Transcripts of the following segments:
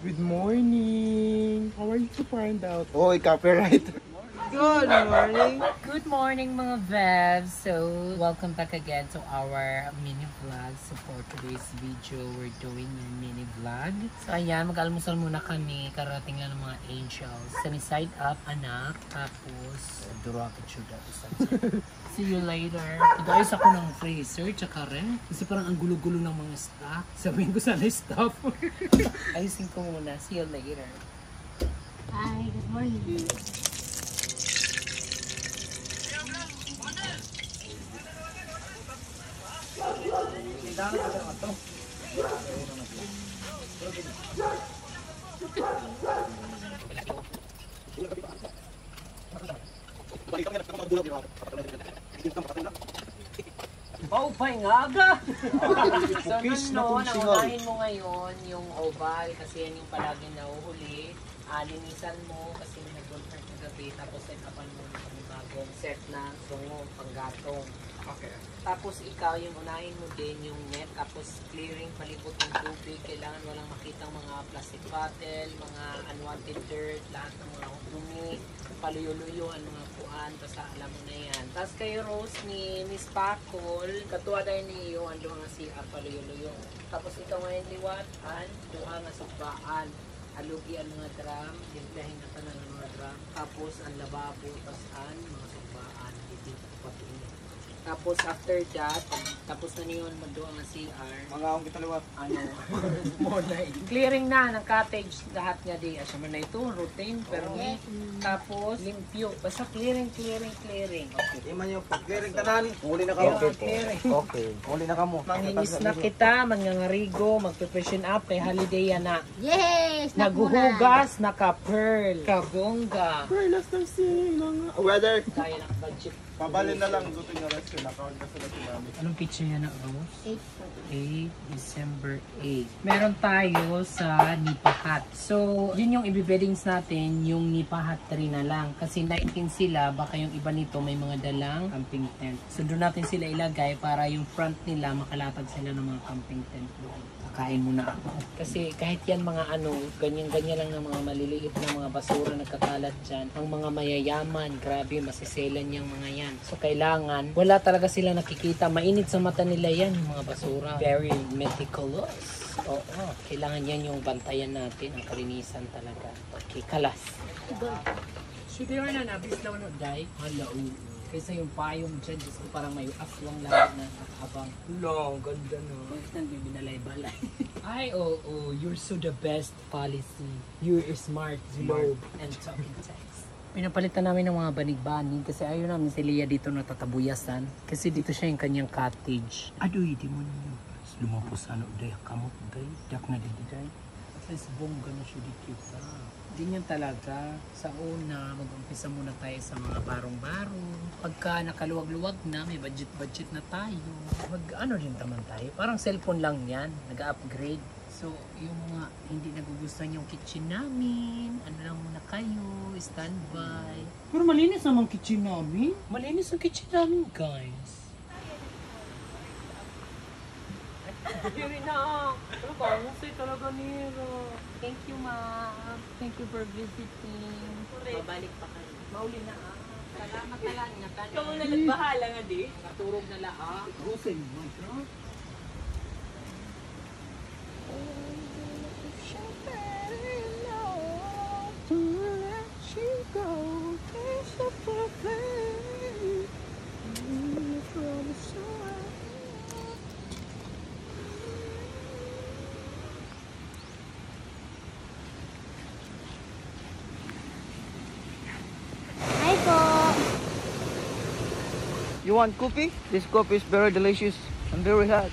Good morning! How are you to find out? Oh, copyright. Good morning! Good morning mga Vevs! So, welcome back again to our mini vlog. So, for today's video, we're doing a mini vlog. So, ayan, mag-almusal muna kami. Karating lang ng mga angels. Sunny side up, anak. Tapos, durakit syuda. See you later. Guys, ako ng freezer, tsaka rin. Kasi parang ang gulo-gulo ng mga stock. Sabihin ko sana stop. Ayusin ko muna. See you later. Hi, good morning. Paupay nga aga! So, unahin mo ngayon yung oval kasi yan yung palaging nahuhuli. Linisan mo kasi nag-convert na gabi tapos set upan mo ng bagong set na tungo, panggatong. Okay. Tapos ikaw yung unahin mo din yung net tapos clearing palibot ng tubig. Kailangan walang makitang mga plastic bottle, mga unwanted dirt, lahat ng mga dumi, paluyo-luyo, ang mga kuan, basta alam mo na yan. Tapos kay Rose ni Miss Pacol, katuwa dahil niyo ang duha nga siya paluyo-luyo. Tapos ikaw ngayon liwatan, duha nga subbaan. Alugi ang mga drum, limplahin na tanan ng mga drum. Tapos ang lababo, tapos ang mga subbaan, dito patingin. Tapos after that, tapos na niyon magduwa nga CR. Mga akong kitaliwat. Ano? Clearing na ng cottage lahat niya di. Asya man na ito, routine, pero tapos limpyo. Basta clearing. Okay. Iman yung pag-clearing tanan. Huli na ka mo. Okay. Huli na ka mo. Manginis na kita, mangangarigo, mag-preparation up kay holiday yan na. Yes! Naguhugas, naka-pearl, kabongga. Last time seeing ng weather. Kaya ng budget. Pabalin na lang gusto yung rest yun. Nakawag ka sila sinami. Anong kitchen yan na, Rose? 8 December 8. Meron tayo sa Nipa Hut. So, yun yung ibibeddings natin, yung Nipa Hut 3 na lang. Kasi 19 sila, baka yung iba nito may mga dalang camping tent. So, doon natin sila ilagay para yung front nila makalatag sila ng mga camping tent doon. Kain muna ako. Kasi kahit yan mga ano, ganyan-ganyan lang ng mga maliliit na mga basura nagkakalat dyan. Ang mga mayayaman, grabe, masiselan yung mga yan. So kailangan, wala talaga sila nakikita. Mainit sa mata nila yan, yung mga basura. Very meticulous. Oo, kailangan yan yung bantayan natin, ang kalinisan talaga. Okay, kalas. Sige na nabis lang no, day. Hala, kaysa yung payong dyan, Diyos ko parang may aswang lang na nakabang. Long, ganda no. Bakit nang bibinalay-balay? Ay, you're so the best policy. You're smart, slow, and talking text. Pinapalitan namin ng mga banig-banig kasi ayaw namin si Leah dito natatabuyasan. Kasi dito siya yung kanyang cottage. Adoy, di mo niyo. Lumapos ano, day, kamot, day. Dak na din, day. At least bongga na siya dito. Ganyan talaga. Sa una, mag-umpisa muna tayo sa mga barong-barong. Pagka nakaluwag-luwag na, may budget-budget na tayo. Mag-ano din naman tayo. Parang cellphone lang yan. Nag-upgrade. So, yung mga hindi nagugustuhan yung kitchen namin, ano lang muna kayo, standby. Pero malinis naman kitchen namin. Malinis ang kitchen namin, guys. Diri na. Pero kamusay talaga nila. Thank you, ma'am. Thank you for visiting. Babalik pa kayo. Mauli na ah. Salamat na lang. Ikaw na nagbahala nga di. Naturog na lang ah. Husay mo ito. Hi po! You want coffee? This coffee is very delicious and very hot.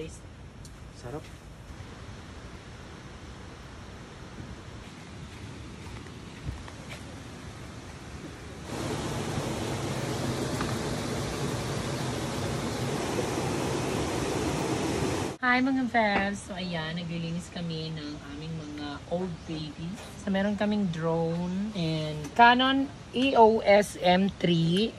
taste. Sarap. Hi mga Vevs! So ayan, naglilinis kami ng aming mga old babies. So meron kaming drone and Canon EOS M3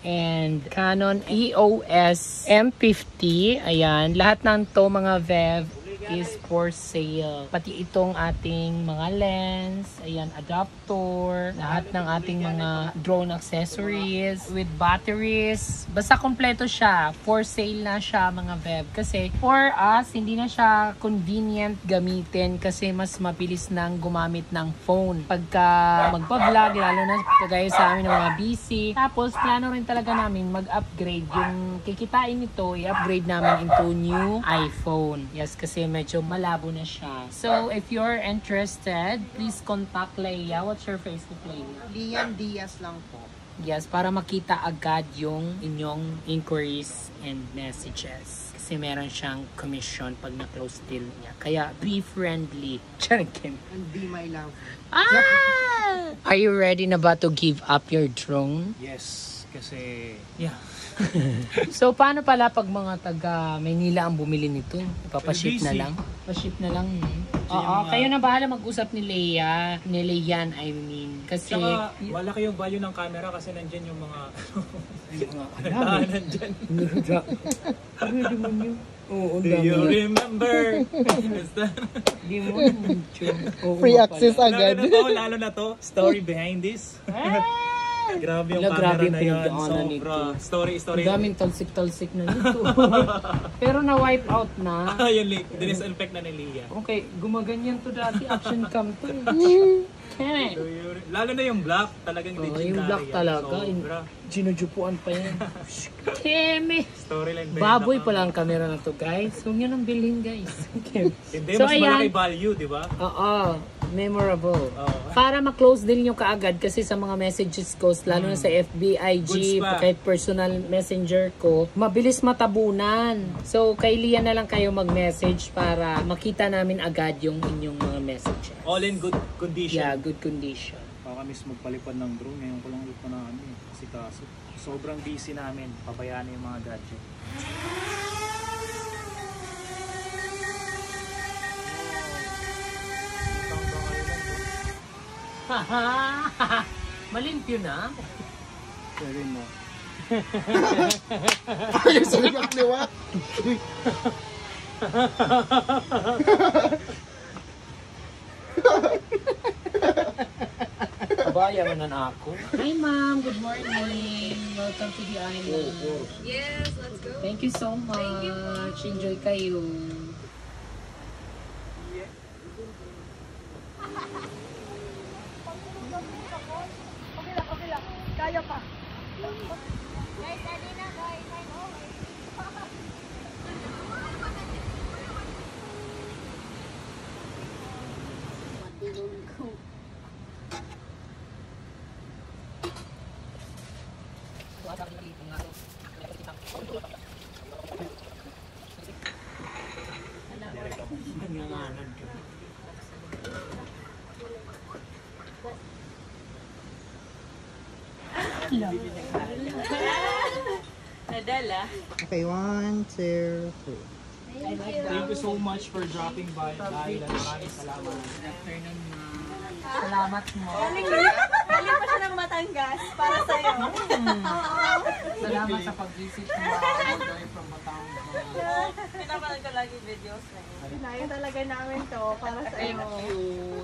and Canon EOS M50. Ayan, lahat ng to mga Vev is for sale. Pati itong ating mga lens, ayan, adapter, lahat ng ating mga drone accessories with batteries. Basta kompleto siya. For sale na siya mga Vev. Kasi for us, hindi na siya convenient gamitin kasi mas mabilis nang gumamit ng phone. Pagka magpa-vlog, lalo na kagaya sa amin ng mga busy. Tapos, plano rin talaga namin mag-upgrade. Yung kikitain nito, i-upgrade namin into new iPhone. Yes, kasi medyo malabo na siya. So, if you're interested, please contact Leia. What's your Facebook, Leia? Lian Diaz lang po. Yes, para makita agad yung inyong inquiries and messages. Kasi meron siyang commission pag na-close deal niya. Kaya, be friendly. Charangkin. And be my love. Ah! Are you ready na ba to give up your drone? Yes, kasi yeah. So, paano pala pag mga taga Maynila ang bumili nito? Ipapaship na Busy. lang? Pa-ship na lang. Oo, kayo na bahala mag-usap ni Leia. Ni Leian, I mean. Kasi, Saka, malaki yung value ng camera kasi nandyan yung mga nandyan. Ano mo yun? Oo, Do you remember? Di mo. Free access agad. Lalo na to, story behind this. Grabe yung Grabe camera yung na yun. pinagdaanan Sobra. nito. Story. Ang daming talsik-talsik na nito. Pero na-wipe out na. Yun, dinisinfect na ni Leia. Okay, gumaganyan to dati. Action cam to. Kaya Lalo na yung black, talagang legendary. yung black yan. talaga. Sobra. Ginujupuan pa yan. Keme. Storyline Baboy pala ang camera na to, guys. Huwag nyo nang bilhin, guys. Okay. Hindi, So, mas ayan. malaki value, di ba? Oo. Memorable. Oo. Para ma-close deal nyo kaagad kasi sa mga messages ko, lalo na sa FB, IG, Goods pa. kahit personal messenger ko, mabilis matabunan. So, kay Lia na lang kayo mag-message para makita namin agad yung inyong mga messages. All in good condition. Yeah, good condition. Pakamiss magpalipad ng drone. Ngayon ko lang ulit pa na ano eh. Kasi kaso, sobrang busy namin. Pabayaan na yung mga gadget. Malimpyo na. Very mo. Ayos sa liwat. Abaya mo na ako. Hi ma'am, good morning. Welcome to the island. Yes, let's go. Thank you so much. Enjoy kayo. Guys, ready na guys. I'm over. Nadala. Okay, 1, 2, 3. Thank you so much for dropping by. Dahil maraming salamat. Good afternoon ma'am. Salamat mo. Galing pa siya ng Batangas para sa'yo. Salamat sa pag-visit mo. All the way from Batangas. Pinapanood ko lagi videos na yun. Pinayo talaga namin to para Thank sa'yo. you.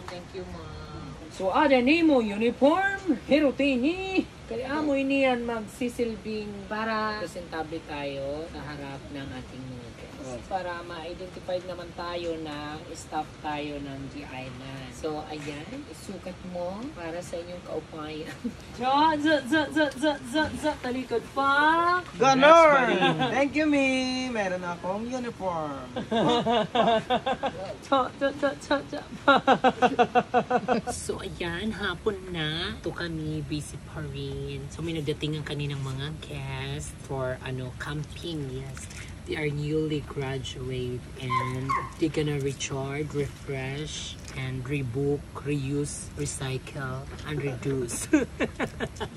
Thank you ma'am. So, ada ni mo uniform. Hero tingi. Kaya mo iniyan magsisilbing para presentable tayo sa harap ng ating mga guests. Para ma-identify naman tayo na staff tayo ng G Island. So, ayan. Isukat mo para sa inyong kaupayan. Talikod pa. Ganon! Thank you, me. Meron akong uniform. So, ayan, hapon na. Ito kami, busy pa rin. So, may nagdating ang kaninang mga guests for, camping, yes. They are newly graduate and they're gonna recharge, refresh, and rebook, reuse, recycle, and reduce.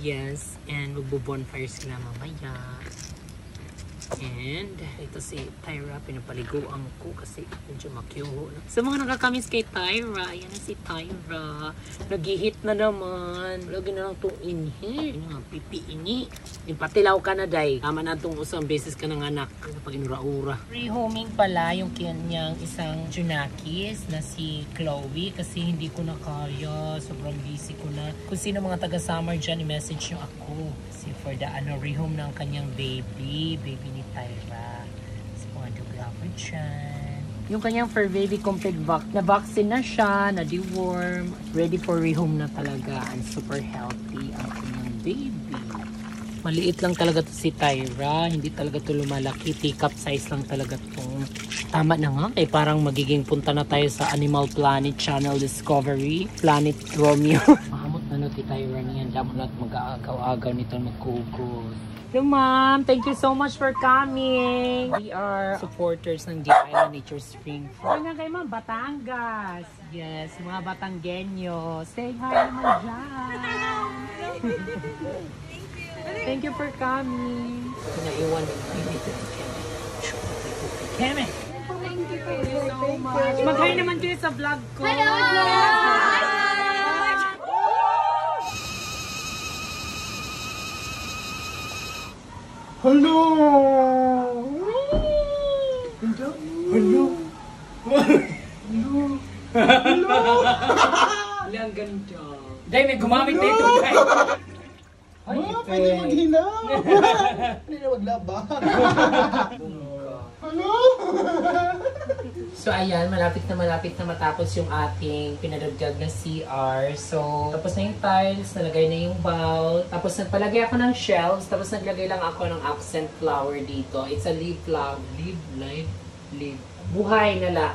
Yes, and magbo-bonfire sila mamaya. And ito si Tyra, pinapaliguan ko kasi medyo makyuho. Sa mga nakakamiss kay Tyra, ayan na si Tyra. Nag-hit na naman. Lagi na lang itong inhi. Ano nga, pipi ini. Patilaw ka na, day. Tama na itong usang beses ka ng anak. Pag inura-ura. Rehoming pala yung kanyang isang Junakis na si Chloe kasi hindi ko na kaya. Sobrang busy ko na. Kung sino mga taga-summer dyan, i-message nyo ako. Kasi for the rehome ng kanyang baby ni Tyra. Sa mga videographer dyan. Yung kanyang fur baby complete na-vaccine na siya, na-deworm, ready for rehome na talaga, and super healthy ang kanyang baby. Maliit lang talaga to si Tyra, hindi talaga to lumalaki, teacup size lang talaga tong. Tama na nga, eh parang magiging punta na tayo sa Animal Planet Channel Discovery, Planet Romeo. Mahamot na no ti Tyra niyan, damot na't mag-aagaw-agaw nito magkugod. Hello ma'am, thank you so much for coming. We are supporters ng The Island Nature Spring. Ano kayo ma'am? Batangas. Yes, mga Batanggenyo. Say hi naman dyan. Thank you for coming. Pinaiwan din tayo dito. Keme. Thank you so much. Mag-hi naman kayo sa vlog ko. Hello! Hello! Hello! Hello! Ang ganda. Dahil may gumamit dito, guys. Pwede maghinaw! Pwede maglaba! Hello! So ayan, malapit na matapos yung ating pinadagdag na CR. So, tapos na yung tiles, nalagay na yung bowl. Tapos nagpalagay ako ng shelves, tapos naglagay lang ako ng accent flower dito. It's a leaf flower. Leaf. Buhay na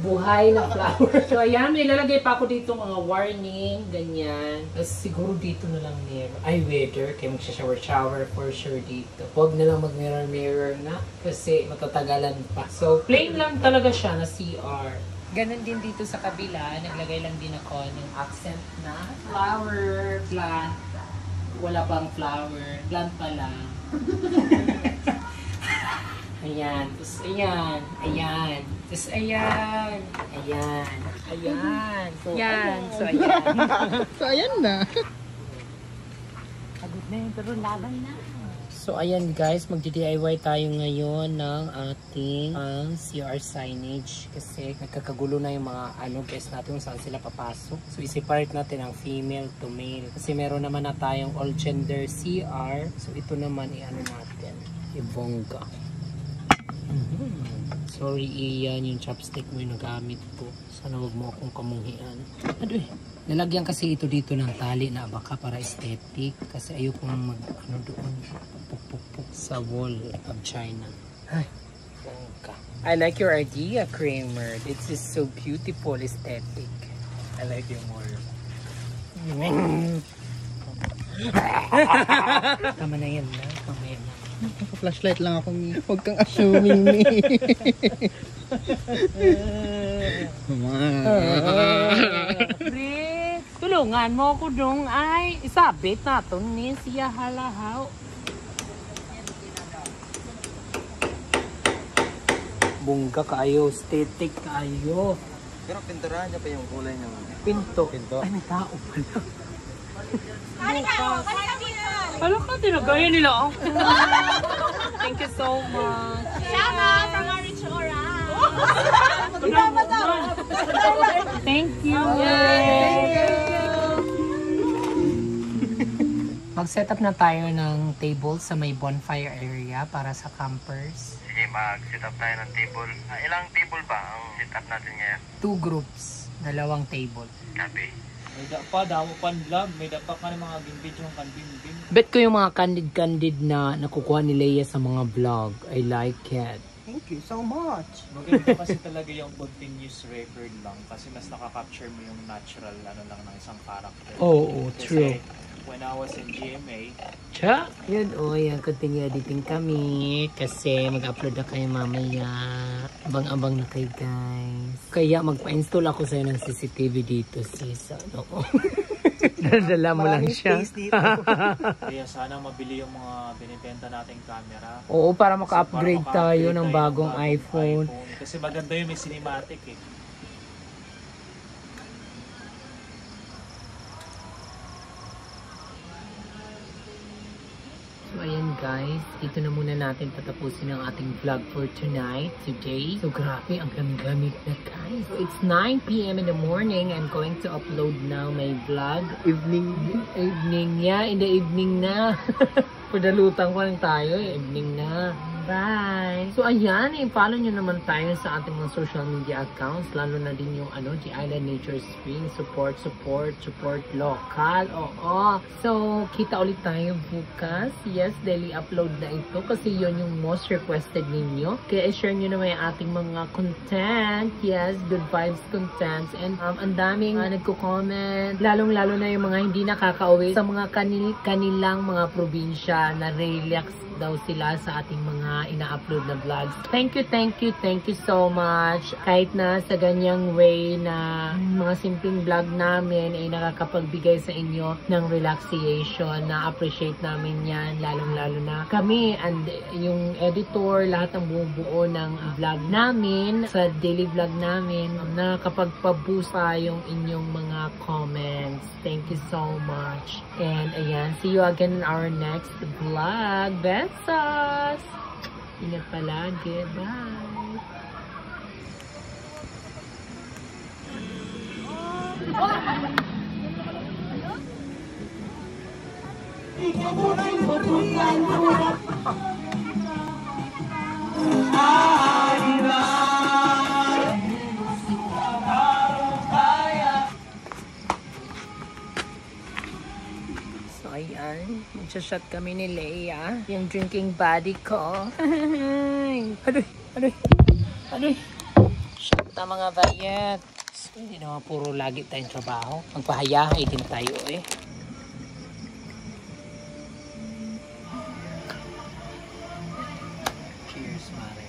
buhay na flower. So ayan, may lalagay pa ako dito mga warning, ganyan. Tapos siguro dito na lang mirror. Ay, weather, kaya magsha-shower for sure dito. Huwag na lang mag-mirror na kasi matatagalan pa. So plain lang talaga siya na CR. Ganon din dito sa kabila, naglagay lang din ako ng accent na flower plant. Wala pang flower, plant pa lang. Ayan, tapos ayan, tapos ayan, so ayan. So ayan na. Pagod na yun, pero laban na. So ayan guys, magdi-DIY tayo ngayon ng ating CR signage kasi nagkakagulo na yung mga guys natin kung saan sila papasok. So i-separate natin ang female to male kasi meron naman na tayong all gender CR. So ito naman natin, ibongga. Sorry Ian, yung chopstick mo yung nagamit ko. Sana wag mo akong kamunghian. Aduh, nalagyan kasi ito dito ng tali na baka para aesthetic. Kasi ayoko nang doon pupuk sa wall of China. Ay, bongga. I like your idea, Kramer. This is so beautiful, aesthetic. I like you more. Tama na yan na. Mamaya na. Flashlight lang ako, Mi. Huwag kang assuming, Mi. Fred, tulungan mo ko dong ay isabit natin ni siya halahaw. Bungga kaayo, aesthetic kaayo. Pero pinturahan niya pa yung kulay niya. Pinto. Ay, may tao pala. Alam ka, tinagaya nila ako. Thank you so much. Shout out from Marichora! Thank you. Mag-set up na tayo ng table sa may bonfire area para sa campers. Sige, mag-set up tayo ng table. Ilang table ba ang set up natin ngayon? 2 groups, 2 table. Copy. May damo pan vlog, may dapat ka ng mga video ng kanbin-bin. Bet ko yung mga candid na nakukuha ni Leia sa mga vlog. I like it. Thank you so much. Maganda kasi talaga yung continuous record lang kasi mas nakaka-capture mo yung natural lang ng isang character. Oo, Kasi true. when I was in GMA. Cha! Yun, yan. Continue editing kami. Kasi mag-upload na kayo mamaya. Abang-abang na kayo, guys. Kaya magpa-install ako sa'yo ng CCTV dito, sis. Ano? Dala mo lang siya. Kaya sana mabili yung mga binibenta nating camera. Oo, para maka-upgrade tayo ng bagong iPhone. Kasi maganda yung may cinematic eh. So ayan guys, dito na muna natin patapusin ang ating vlog for tonight, today. So grabe, ang lamig-lamig na guys. So it's 9 PM in the morning. I'm going to upload now my vlog. Evening, yeah, in the evening na. Padalutan ko lang tayo, evening na. Bye! So ayan, follow nyo naman tayo sa ating mga social media accounts, lalo na din yung The Island Nature Spring. Support local. Oo. So, kita ulit tayo bukas. Yes, daily upload na ito kasi yon yung most requested ninyo. Kaya share nyo naman yung ating mga content. Yes, good vibes contents. And ang daming nagko-comment, lalong-lalo na yung mga hindi nakakauwi sa mga kanilang mga probinsya na relax daw sila sa ating mga ina-upload na vlogs. Thank you so much. Kahit na sa ganyang way na mga simpleng vlog namin ay nakakapagbigay sa inyo ng relaxation, na appreciate namin yan, lalong-lalo na kami and yung editor, lahat ng bumubuo ng vlog namin, sa daily vlog namin, nakakapagpa-boost pa yung inyong mga comments. Thank you so much. And ayan, see you again in our next vlog. Besos! Ingat palagi. Bye! So, ayan. Magsashot kami ni Leia. Yung drinking buddy ko. Adoy. Shot na mga bayat. So, hindi naman puro lagi tayong trabaho. Magpahayahay din tayo eh. Cheers, Mare.